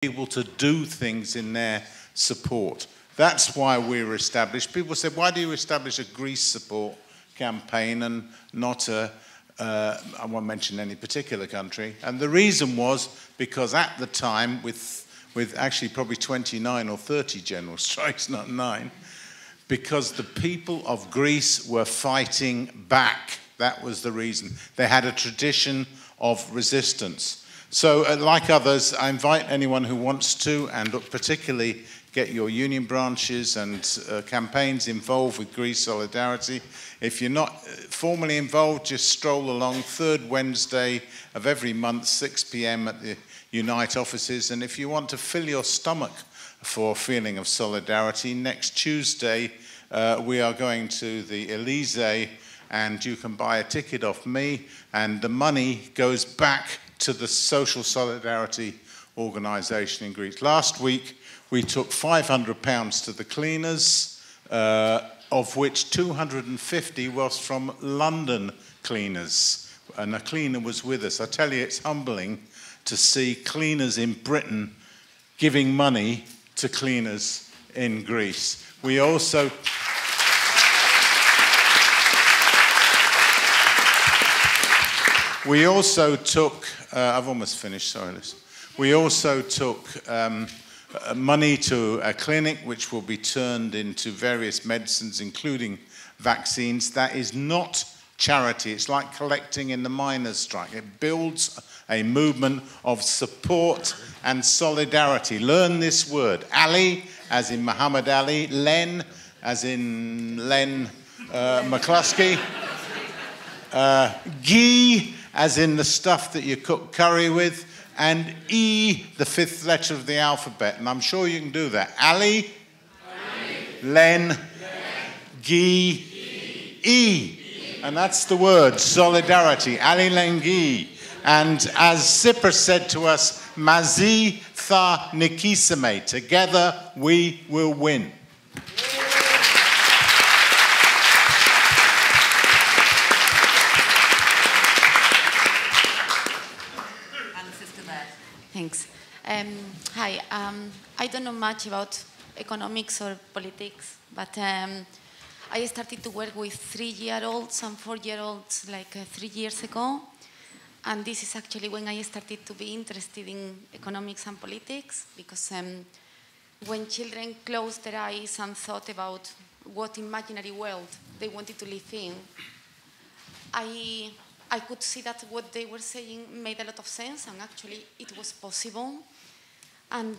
able to do things in their support. That's why we were established. People said, why do you establish a Greece support campaign and not I won't mention any particular country? And the reason was because at the time, with actually probably 29 or 30 general strikes, not 9, because the people of Greece were fighting back. That was the reason. They had a tradition of resistance. So, like others, I invite anyone who wants to, and particularly get your union branches and campaigns involved with Greece Solidarity. If you're not formally involved, just stroll along, third Wednesday of every month, 6 p.m. at the Unite offices. And if you want to fill your stomach for a feeling of solidarity, next Tuesday we are going to the Elysee, and you can buy a ticket off me, and the money goes back to the Social Solidarity organisation in Greece. Last week, we took £500 to the cleaners, of which 250 was from London cleaners, and a cleaner was with us. I tell you, it's humbling to see cleaners in Britain giving money to cleaners in Greece. We also... We also took, I've almost finished, sorry, Liz. We also took money to a clinic which will be turned into various medicines, including vaccines. That is not charity. It's like collecting in the miners' strike. It builds a movement of support and solidarity. Learn this word. Ali, as in Muhammad Ali. Len, as in Len McCluskey. Ghee, as in the stuff that you cook curry with, and E, the 5th letter of the alphabet. And I'm sure you can do that. Ali, Len, Ghee, E. And that's the word, solidarity. Ali, Len, Ghee. And as Sipper said to us, Mazi tha nikisame. Together we will win. Thanks. Hi, I don't know much about economics or politics, but I started to work with 3-year-olds and 4-year-olds like 3 years ago. And this is actually when I started to be interested in economics and politics, because when children closed their eyes and thought about what imaginary world they wanted to live in, I could see that what they were saying made a lot of sense, and actually it was possible. And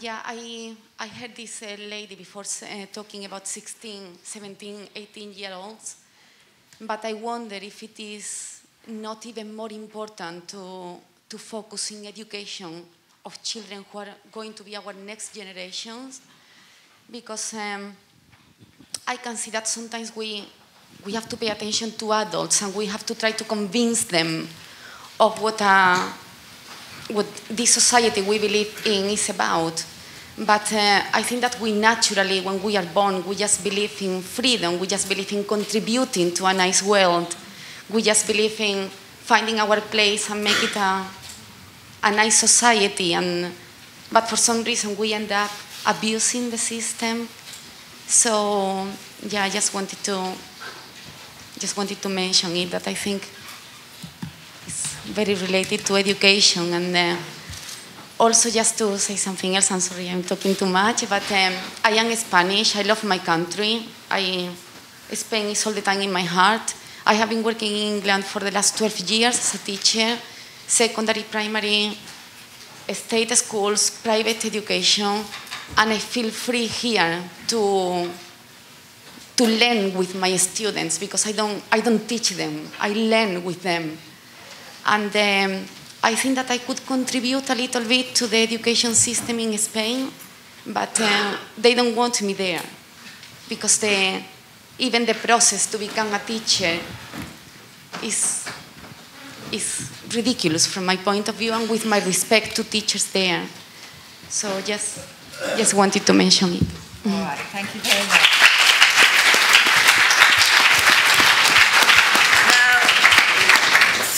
yeah, I heard this lady before talking about 16, 17, 18-year-olds, but I wonder if it is not even more important to focus in education of children who are going to be our next generations, because I can see that sometimes we have to pay attention to adults, and we have to try to convince them of what this society we believe in is about. But I think that we naturally, when we are born, we just believe in freedom, we just believe in contributing to a nice world, we just believe in finding our place and make it a nice society. But for some reason we end up abusing the system. So yeah, I just wanted to mention it, that I think it's very related to education. And also, just to say something else, I'm sorry I'm talking too much, but I am Spanish, I love my country, Spain is all the time in my heart. I have been working in England for the last 12 years as a teacher, secondary, primary, state schools, private education, and I feel free here to learn with my students, because I don't teach them, I learn with them. And I think that I could contribute a little bit to the education system in Spain, but they don't want me there, because even the process to become a teacher is ridiculous from my point of view, and with my respect to teachers there. So just wanted to mention it. All right, thank you very much.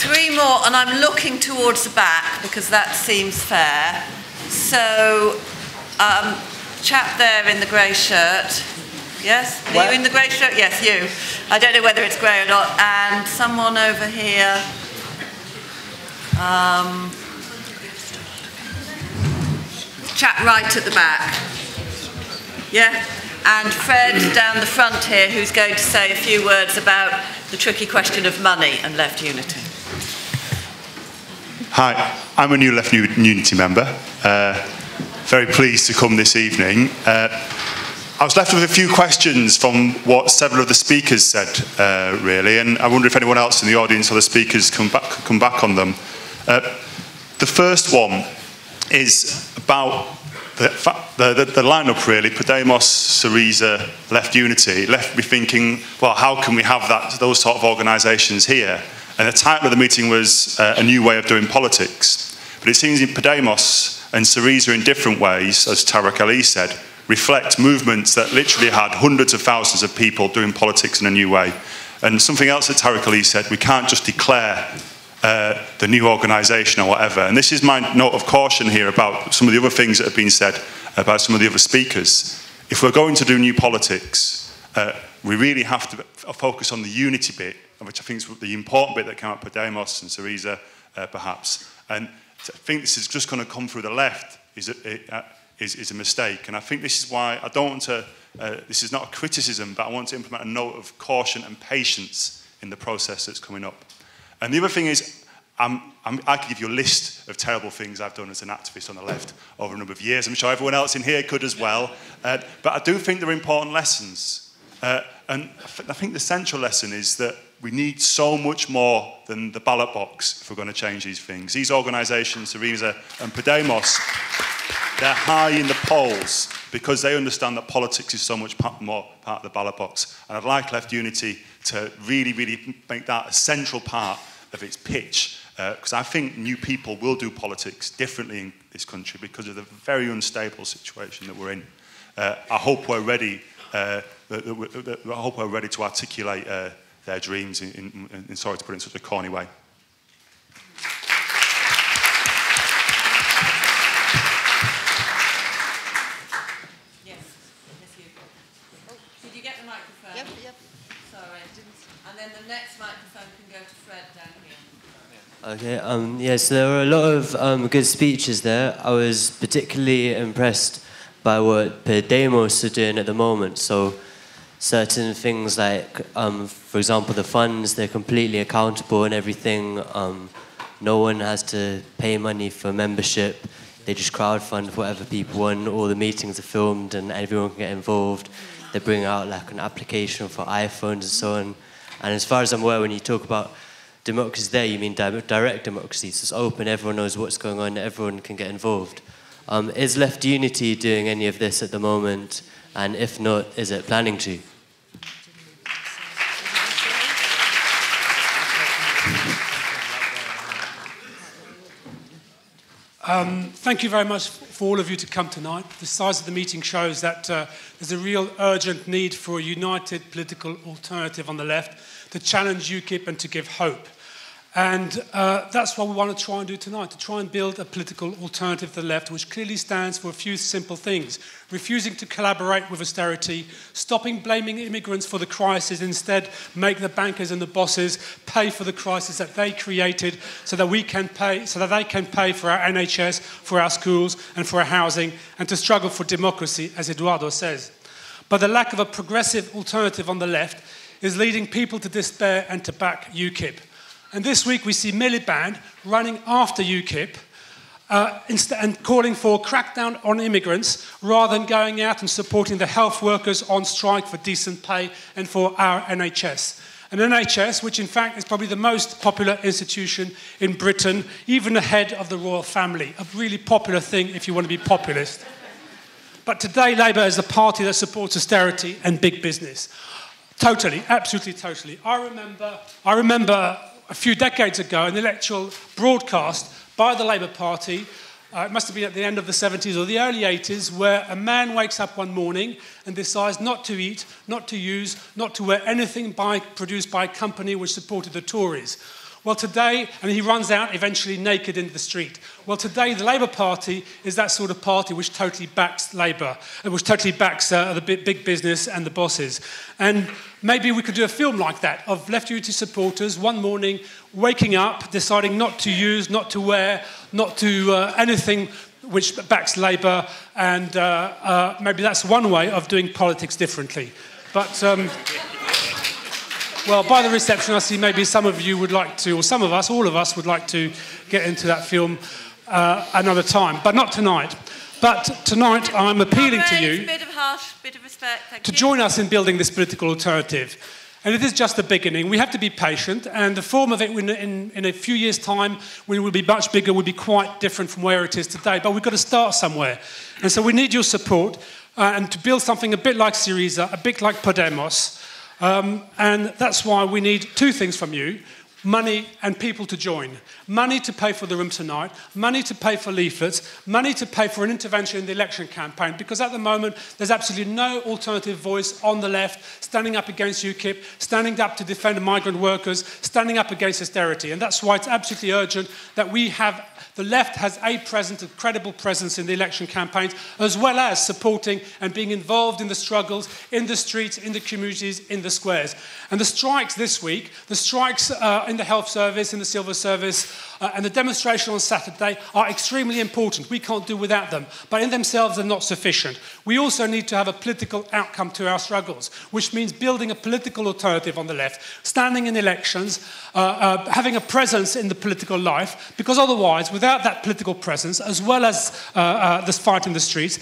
3 more, and I'm looking towards the back because that seems fair. So, chap there in the grey shirt. Yes? Are you in the grey shirt? Yes, you. I don't know whether it's grey or not. And someone over here. Chap right at the back. Yeah? And Fred down the front here, who's going to say a few words about the tricky question of money and Left Unity. Hi, I'm a new Left Unity member. Very pleased to come this evening. I was left with a few questions from what several of the speakers said, really, and I wonder if anyone else in the audience or the speakers come back on them. The first one is about the lineup, really. Podemos, Syriza, Left Unity, left me thinking, well, how can we have those sort of organisations here? And the title of the meeting was A New Way of Doing Politics. But it seems in Podemos and Syriza in different ways, as Tariq Ali said, reflect movements that literally had hundreds of thousands of people doing politics in a new way. And something else that Tariq Ali said, we can't just declare the new organisation or whatever. And this is my note of caution here about some of the other things that have been said about some of the other speakers. If we're going to do new politics, we really have to focus on the unity bit, which I think is the important bit that came out of Podemos and Syriza, perhaps. And to think this is just going to come through the left is a mistake. And I think this is why I don't want to, this is not a criticism, but I want to implement a note of caution and patience in the process that's coming up. And the other thing is, I could give you a list of terrible things I've done as an activist on the left over a number of years. I'm sure everyone else in here could as well. But I do think they're important lessons. And I think the central lesson is that we need so much more than the ballot box if we're going to change these things. These organisations, Syriza and Podemos, they're high in the polls because they understand that politics is so much more part of the ballot box. And I'd like Left Unity to really, really make that a central part of its pitch, because I think new people will do politics differently in this country because of the very unstable situation that we're in. I hope we're ready. I hope we're ready to articulate their dreams in sorry to put it in such a corny way. Okay, yes, there were a lot of good speeches there. I was particularly impressed by what Podemos are doing at the moment. So certain things like, for example, the funds, they're completely accountable and everything. No one has to pay money for membership. They just crowdfund whatever people want. All the meetings are filmed and everyone can get involved. They bring out like an application for iPhones and so on. And as far as I'm aware, when you talk about democracy there, you mean direct democracy. So it's open, everyone knows what's going on, everyone can get involved. Is Left Unity doing any of this at the moment? And if not, is it planning to? Thank you very much for all of you to come tonight. The size of the meeting shows that there's a real urgent need for a united political alternative on the left to challenge UKIP and to give hope. And that's what we want to try and do tonight, to try and build a political alternative to the left, which clearly stands for a few simple things. Refusing to collaborate with austerity, stopping blaming immigrants for the crisis, instead make the bankers and the bosses pay for the crisis that they created so that we can pay, so that they can pay for our NHS, for our schools and for our housing, and to struggle for democracy, as Eduardo says. But the lack of a progressive alternative on the left is leading people to despair and to back UKIP. And this week we see Miliband running after UKIP and calling for a crackdown on immigrants rather than going out and supporting the health workers on strike for decent pay and for our NHS. An NHS which in fact is probably the most popular institution in Britain, even ahead of the royal family. A really popular thing if you want to be populist. But today Labour is the party that supports austerity and big business. Totally, absolutely totally. I remember a few decades ago, an electoral broadcast by the Labour Party, it must have been at the end of the 70s or the early 80s, where a man wakes up one morning and decides not to eat, not to use, not to wear anything produced by a company which supported the Tories. Well, today, and he runs out eventually naked into the street. Well, today, the Labour Party is that sort of party which totally backs Labour, which totally backs the big business and the bosses. And maybe we could do a film like that, of Left Unity supporters one morning waking up, deciding not to use, not to wear, not to anything which backs Labour, and maybe that's one way of doing politics differently. But... well, by the reception, I see maybe some of you would like to, or some of us, all of us, would like to get into that film another time, but not tonight. But tonight, I'm appealing to you bit of respect, thank to you. join us in building this political alternative. And it is just the beginning. We have to be patient, and the form of it in a few years' time, when it will be much bigger, will be quite different from where it is today. But we've got to start somewhere. And so we need your support, and to build something a bit like Syriza, a bit like Podemos. And that's why we need two things from you: money and people to join. Money to pay for the room tonight, money to pay for leaflets, money to pay for an intervention in the election campaign, because at the moment there's absolutely no alternative voice on the left standing up against UKIP, standing up to defend migrant workers, standing up against austerity. And that's why it's absolutely urgent that we have the left has a credible presence in the election campaigns, as well as supporting and being involved in the struggles, in the streets, in the communities, in the squares. And the strikes this week, the strikes in the health service, in the civil service, and the demonstration on Saturday are extremely important. We can't do without them, but in themselves they're not sufficient. We also need to have a political outcome to our struggles, which means building a political alternative on the left, standing in elections, having a presence in the political life, because otherwise, without that political presence, as well as this fight in the streets,